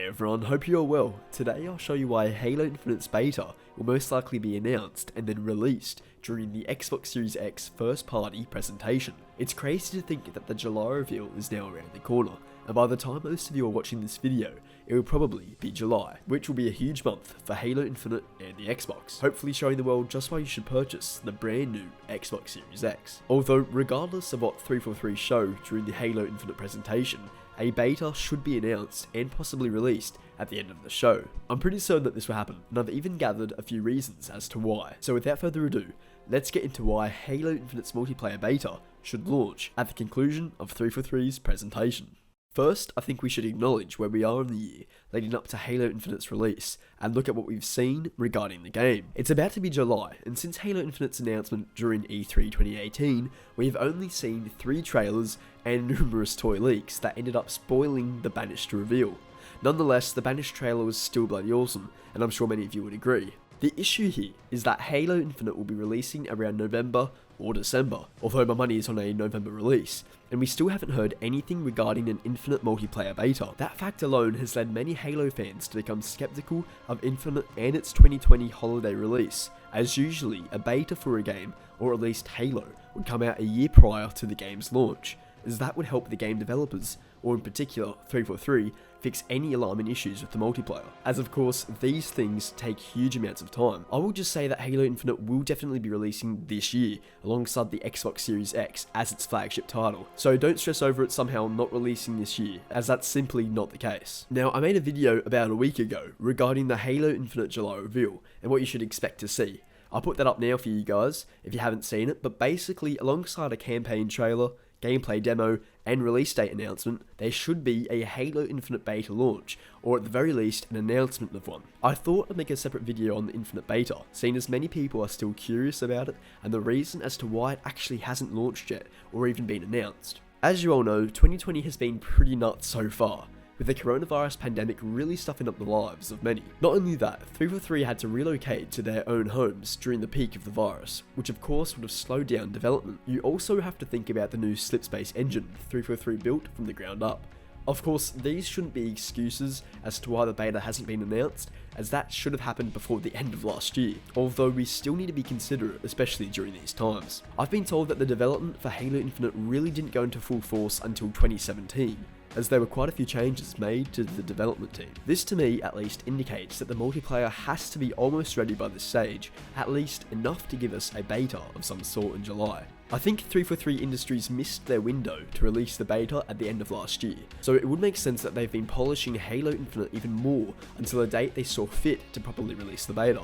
Hey everyone, hope you're well. Today I'll show you why Halo Infinite's beta will most likely be announced and then released during the Xbox Series X first party presentation. It's crazy to think that the July reveal is now around the corner, and by the time most of you are watching this video, it will probably be July, which will be a huge month for Halo Infinite and the Xbox, hopefully showing the world just why you should purchase the brand new Xbox Series X. Although regardless of what 343 showed during the Halo Infinite presentation, a beta should be announced and possibly released at the end of the show. I'm pretty certain that this will happen, and I've even gathered a few reasons as to why. So without further ado, let's get into why Halo Infinite's multiplayer beta should launch at the conclusion of 343's presentation. First, I think we should acknowledge where we are in the year leading up to Halo Infinite's release and look at what we've seen regarding the game. It's about to be July, and since Halo Infinite's announcement during E3 2018, we've only seen 3 trailers and numerous toy leaks that ended up spoiling the Banished reveal. Nonetheless, the Banished trailer was still bloody awesome, and I'm sure many of you would agree. The issue here is that Halo Infinite will be releasing around November or December, although my money is on a November release, and we still haven't heard anything regarding an Infinite multiplayer beta. That fact alone has led many Halo fans to become skeptical of Infinite and its 2020 holiday release, as usually a beta for a game, or at least Halo, would come out a year prior to the game's launch, as that would help the game developers, or in particular 343, fix any alarming issues with the multiplayer, as of course these things take huge amounts of time. I will just say that Halo Infinite will definitely be releasing this year alongside the Xbox Series X as its flagship title, so don't stress over it somehow not releasing this year, as that's simply not the case. Now, I made a video about a week ago regarding the Halo Infinite July reveal and what you should expect to see. I'll put that up now for you guys if you haven't seen it, but basically alongside a campaign trailer, gameplay demo, and release date announcement, there should be a Halo Infinite beta launch, or at the very least an announcement of one. I thought I'd make a separate video on the Infinite beta, seeing as many people are still curious about it and the reason as to why it actually hasn't launched yet or even been announced. As you all know, 2020 has been pretty nuts so far, with the coronavirus pandemic really stuffing up the lives of many. Not only that, 343 had to relocate to their own homes during the peak of the virus, which of course would have slowed down development. You also have to think about the new slipspace engine 343 built from the ground up. Of course, these shouldn't be excuses as to why the beta hasn't been announced, as that should have happened before the end of last year, although we still need to be considerate, especially during these times. I've been told that the development for Halo Infinite really didn't go into full force until 2017, as there were quite a few changes made to the development team. This to me at least indicates that the multiplayer has to be almost ready by this stage, at least enough to give us a beta of some sort in July. I think 343 Industries missed their window to release the beta at the end of last year, so it would make sense that they've been polishing Halo Infinite even more until the date they saw fit to properly release the beta,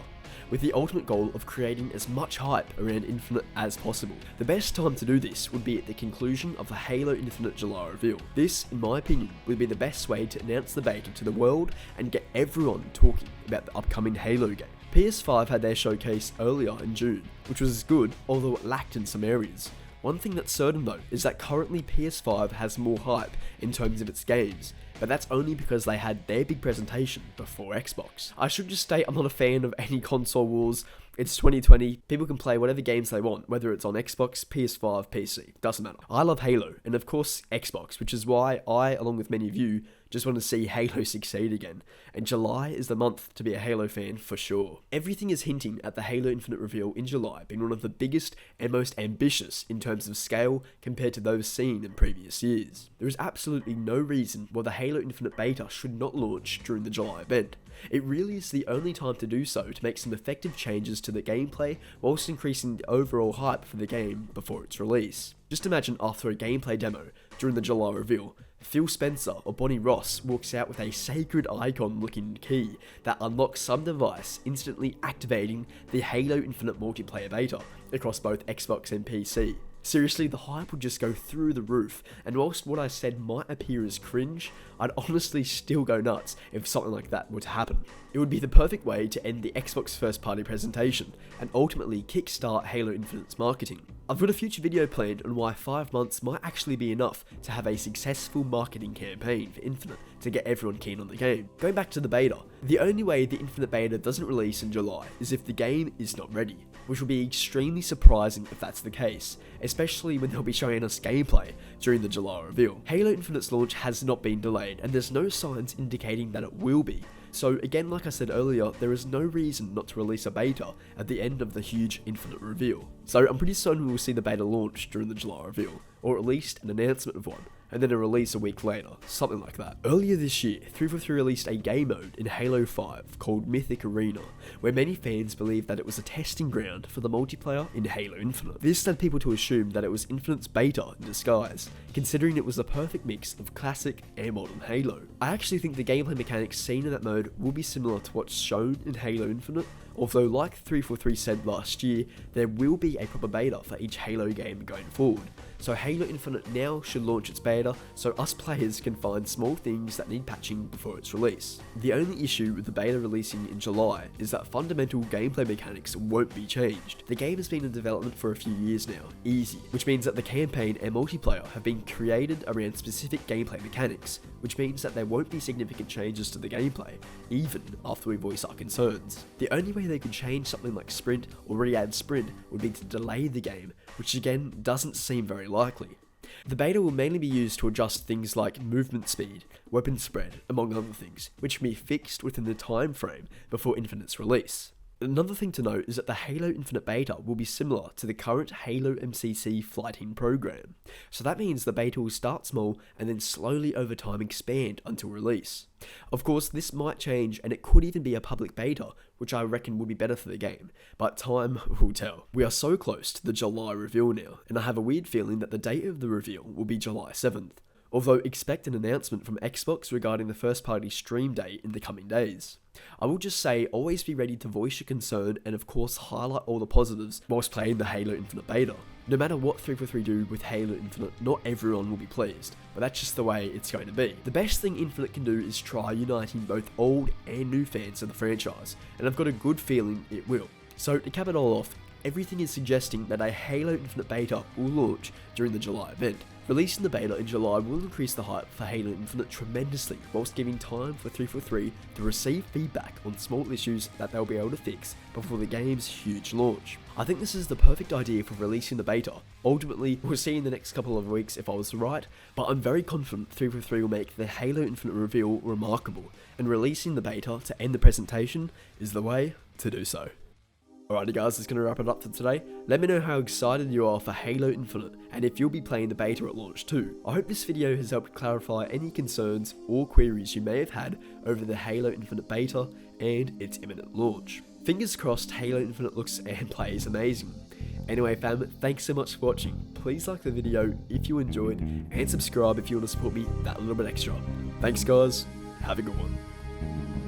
with the ultimate goal of creating as much hype around Infinite as possible. The best time to do this would be at the conclusion of the Halo Infinite July reveal. This, in my opinion, would be the best way to announce the beta to the world and get everyone talking about the upcoming Halo game. PS5 had their showcase earlier in June, which was good, although it lacked in some areas. One thing that's certain though, is that currently PS5 has more hype in terms of its games, but that's only because they had their big presentation before Xbox. I should just state I'm not a fan of any console wars. It's 2020, people can play whatever games they want, whether it's on Xbox, PS5, PC, doesn't matter. I love Halo, and of course Xbox, which is why I, along with many of you, just want to see Halo succeed again, and July is the month to be a Halo fan for sure. Everything is hinting at the Halo Infinite reveal in July being one of the biggest and most ambitious in terms of scale compared to those seen in previous years. There is absolutely no reason why the Halo Infinite beta should not launch during the July event. It really is the only time to do so to make some effective changes to the gameplay whilst increasing the overall hype for the game before its release. Just imagine after a gameplay demo during the July reveal, Phil Spencer or Bonnie Ross walks out with a sacred icon looking key that unlocks some device, instantly activating the Halo Infinite multiplayer beta across both Xbox and PC. Seriously, the hype would just go through the roof, and whilst what I said might appear as cringe, I'd honestly still go nuts if something like that were to happen. It would be the perfect way to end the Xbox first party presentation, and ultimately kickstart Halo Infinite's marketing. I've got a future video planned on why 5 months might actually be enough to have a successful marketing campaign for Infinite, to get everyone keen on the game. Going back to the beta, the only way the Infinite Beta doesn't release in July is if the game is not ready, which will be extremely surprising if that's the case, especially when they'll be showing us gameplay during the July reveal. Halo Infinite's launch has not been delayed, and there's no signs indicating that it will be. So again, like I said earlier, there is no reason not to release a beta at the end of the huge Infinite reveal. So I'm pretty certain we will see the beta launch during the July reveal, or at least an announcement of one, and then a release a week later, something like that. Earlier this year, 343 released a game mode in Halo 5 called Mythic Arena, where many fans believed that it was a testing ground for the multiplayer in Halo Infinite. This led people to assume that it was Infinite's beta in disguise, considering it was the perfect mix of classic and modern Halo. I actually think the gameplay mechanics seen in that mode will be similar to what's shown in Halo Infinite, although like 343 said last year, there will be a proper beta for each Halo game going forward. So Halo Infinite now should launch its beta, so us players can find small things that need patching before its release. The only issue with the beta releasing in July is that fundamental gameplay mechanics won't be changed. The game has been in development for a few years now, easy, which means that the campaign and multiplayer have been created around specific gameplay mechanics, which means that there won't be significant changes to the gameplay, even after we voice our concerns. The only way they could change something like sprint or re-add sprint would be to delay the game, which again doesn't seem very likely. The beta will mainly be used to adjust things like movement speed, weapon spread, among other things, which can be fixed within the time frame before Infinite's release. Another thing to note is that the Halo Infinite beta will be similar to the current Halo MCC flight team program, so that means the beta will start small and then slowly over time expand until release. Of course, this might change and it could even be a public beta, which I reckon would be better for the game, but time will tell. We are so close to the July reveal now, and I have a weird feeling that the date of the reveal will be July 7th. Although expect an announcement from Xbox regarding the first party stream date in the coming days. I will just say always be ready to voice your concern and of course highlight all the positives whilst playing the Halo Infinite beta. No matter what 343 do with Halo Infinite, not everyone will be pleased, but that's just the way it's going to be. The best thing Infinite can do is try uniting both old and new fans of the franchise, and I've got a good feeling it will. So to cap it all off, everything is suggesting that a Halo Infinite beta will launch during the July event. Releasing the beta in July will increase the hype for Halo Infinite tremendously, whilst giving time for 343 to receive feedback on small issues that they'll be able to fix before the game's huge launch. I think this is the perfect idea for releasing the beta. Ultimately, we'll see in the next couple of weeks if I was right, but I'm very confident 343 will make the Halo Infinite reveal remarkable, and releasing the beta to end the presentation is the way to do so. Alrighty guys, that's going to wrap it up for today. Let me know how excited you are for Halo Infinite, and if you'll be playing the beta at launch too. I hope this video has helped clarify any concerns or queries you may have had over the Halo Infinite beta and its imminent launch. Fingers crossed Halo Infinite looks and plays amazing. Anyway fam, thanks so much for watching. Please like the video if you enjoyed, and subscribe if you want to support me that little bit extra. Thanks guys, have a good one.